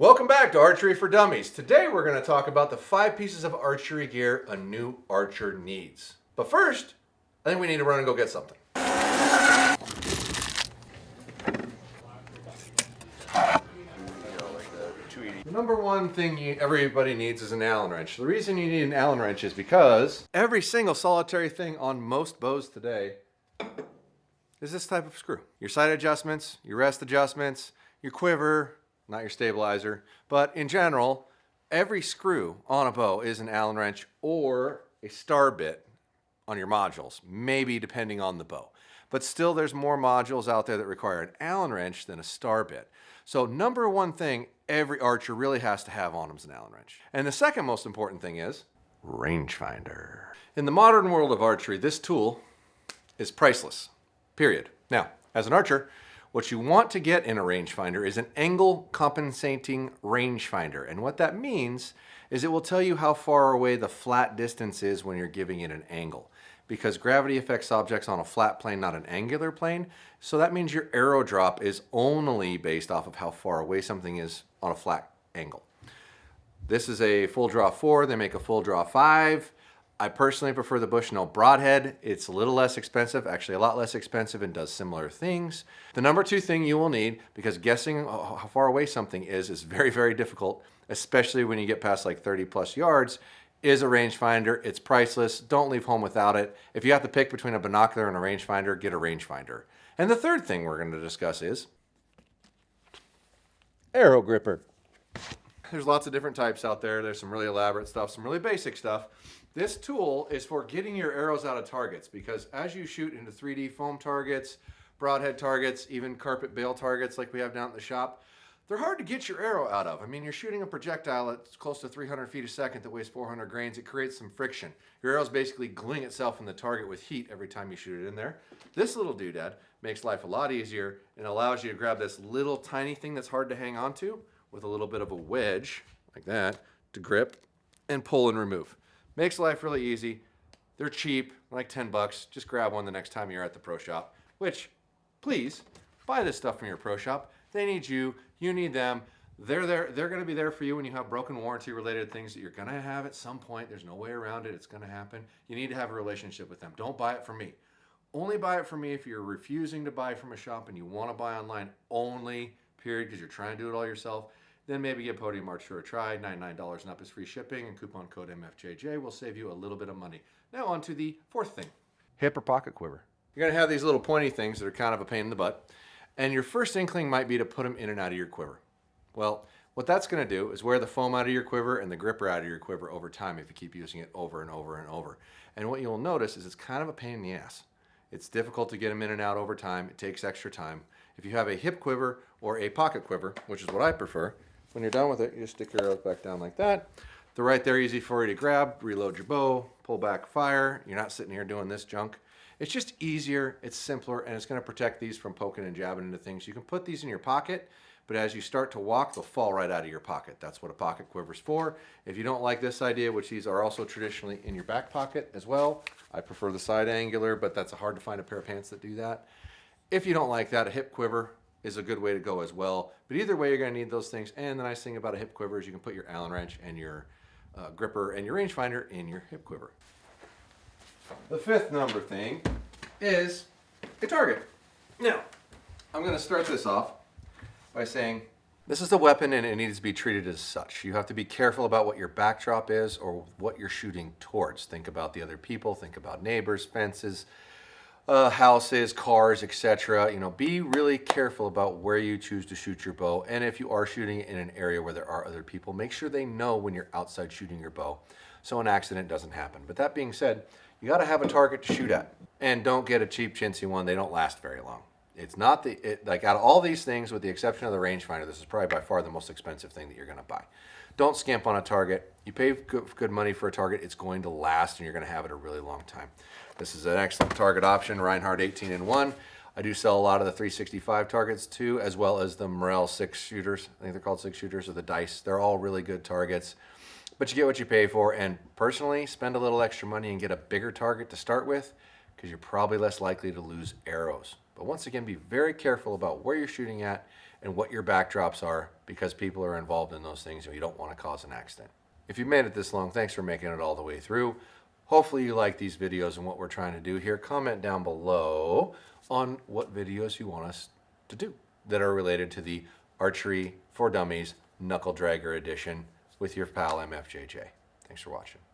Welcome back to Archery for Dummies. Today we're going to talk about the 5 pieces of archery gear a new archer needs. But first, I think we need to run and go get something. The number one thing everybody needs is an Allen wrench. The reason you need an Allen wrench is because every single solitary thing on most bows today is this type of screw. Your sight adjustments, your rest adjustments, your quiver, not your stabilizer, but in general, every screw on a bow is an Allen wrench or a star bit on your modules, maybe depending on the bow. But still, there's more modules out there that require an Allen wrench than a star bit. So number one thing every archer really has to have on them is an Allen wrench. And the second most important thing is rangefinder. In the modern world of archery, this tool is priceless, period. Now, as an archer, what you want to get in a rangefinder is an angle compensating rangefinder. And what that means is it will tell you how far away the flat distance is when you're giving it an angle. Because gravity affects objects on a flat plane, not an angular plane. So that means your arrow drop is only based off of how far away something is on a flat angle. This is a full draw 4, they make a full draw 5. I personally prefer the Bushnell Broadhead. It's a little less expensive, actually a lot less expensive, and does similar things. The number 2 thing you will need, because guessing how far away something is very, very difficult, especially when you get past like 30 plus yards, is a rangefinder. It's priceless. Don't leave home without it. If you have to pick between a binocular and a rangefinder, get a rangefinder. And the third thing we're going to discuss is arrow gripper. There's lots of different types out there. There's some really elaborate stuff, some really basic stuff. This tool is for getting your arrows out of targets, because as you shoot into 3D foam targets, broadhead targets, even carpet bale targets like we have down at the shop, they're hard to get your arrow out of. I mean, you're shooting a projectile at close to 300 feet a second that weighs 400 grains. It creates some friction. Your arrow's basically gluing itself in the target with heat every time you shoot it in there. This little doodad makes life a lot easier and allows you to grab this little tiny thing that's hard to hang on to with a little bit of a wedge, like that, to grip and pull and remove. Makes life really easy. They're cheap, like 10 bucks. Just grab one the next time you're at the pro shop, which, please, buy this stuff from your pro shop. They need you, you need them. They're gonna be there for you when you have broken warranty related things that you're gonna have at some point. There's no way around it, it's gonna happen. You need to have a relationship with them. Don't buy it from me. Only buy it from me if you're refusing to buy from a shop and you wanna buy online only, period, because you're trying to do it all yourself. Then maybe give Podium Archer a try. $99 and up is free shipping, and coupon code MFJJ will save you a little bit of money. Now on to the fourth thing, hip or pocket quiver. You're gonna have these little pointy things that are kind of a pain in the butt. And your first inkling might be to put them in and out of your quiver. Well, what that's going to do is wear the foam out of your quiver and the gripper out of your quiver over time if you keep using it over and over and over. And what you'll notice is it's kind of a pain in the ass. It's difficult to get them in and out over time. It takes extra time. If you have a hip quiver or a pocket quiver, which is what I prefer, when you're done with it, you just stick your arrows back down like that. They're right there, easy for you to grab, reload your bow, pull back, fire. You're not sitting here doing this junk. It's just easier, it's simpler, and it's going to protect these from poking and jabbing into things. You can put these in your pocket, but as you start to walk, they'll fall right out of your pocket. That's what a pocket quiver's for. If you don't like this idea, which these are also traditionally in your back pocket as well, I prefer the side angular, but that's hard to find a pair of pants that do that. If you don't like that, a hip quiver is a good way to go as well. But either way, you're going to need those things. And the nice thing about a hip quiver is you can put your Allen wrench and your gripper and your rangefinder in your hip quiver. The fifth number thing is a target. Now, I'm going to start this off by saying this is the weapon and it needs to be treated as such. You have to be careful about what your backdrop is or what you're shooting towards. Think about the other people, think about neighbors, fences, houses, cars, etc. You know, be really careful about where you choose to shoot your bow. And if you are shooting in an area where there are other people, make sure they know when you're outside shooting your bow so an accident doesn't happen. But that being said, you got to have a target to shoot at. And don't get a cheap chintzy one. They don't last very long. It's not like out of all these things, with the exception of the rangefinder, this is probably by far the most expensive thing that you're going to buy. Don't scamp on a target. You pay good money for a target. It's going to last and you're going to have it a really long time. This is an excellent target option, Reinhardt 18-in-1. I do sell a lot of the 365 targets too, as well as the Morel 6 shooters. I think they're called 6 shooters, or the dice. They're all really good targets. But you get what you pay for, and personally, spend a little extra money and get a bigger target to start with, because you're probably less likely to lose arrows. But once again, be very careful about where you're shooting at and what your backdrops are, because people are involved in those things and you don't want to cause an accident. If you made it this long, thanks for making it all the way through. Hopefully you like these videos and what we're trying to do here. Comment down below on what videos you want us to do that are related to the Archery for Dummies Knuckle Dragger Edition with your pal MFJJ. Thanks for watching.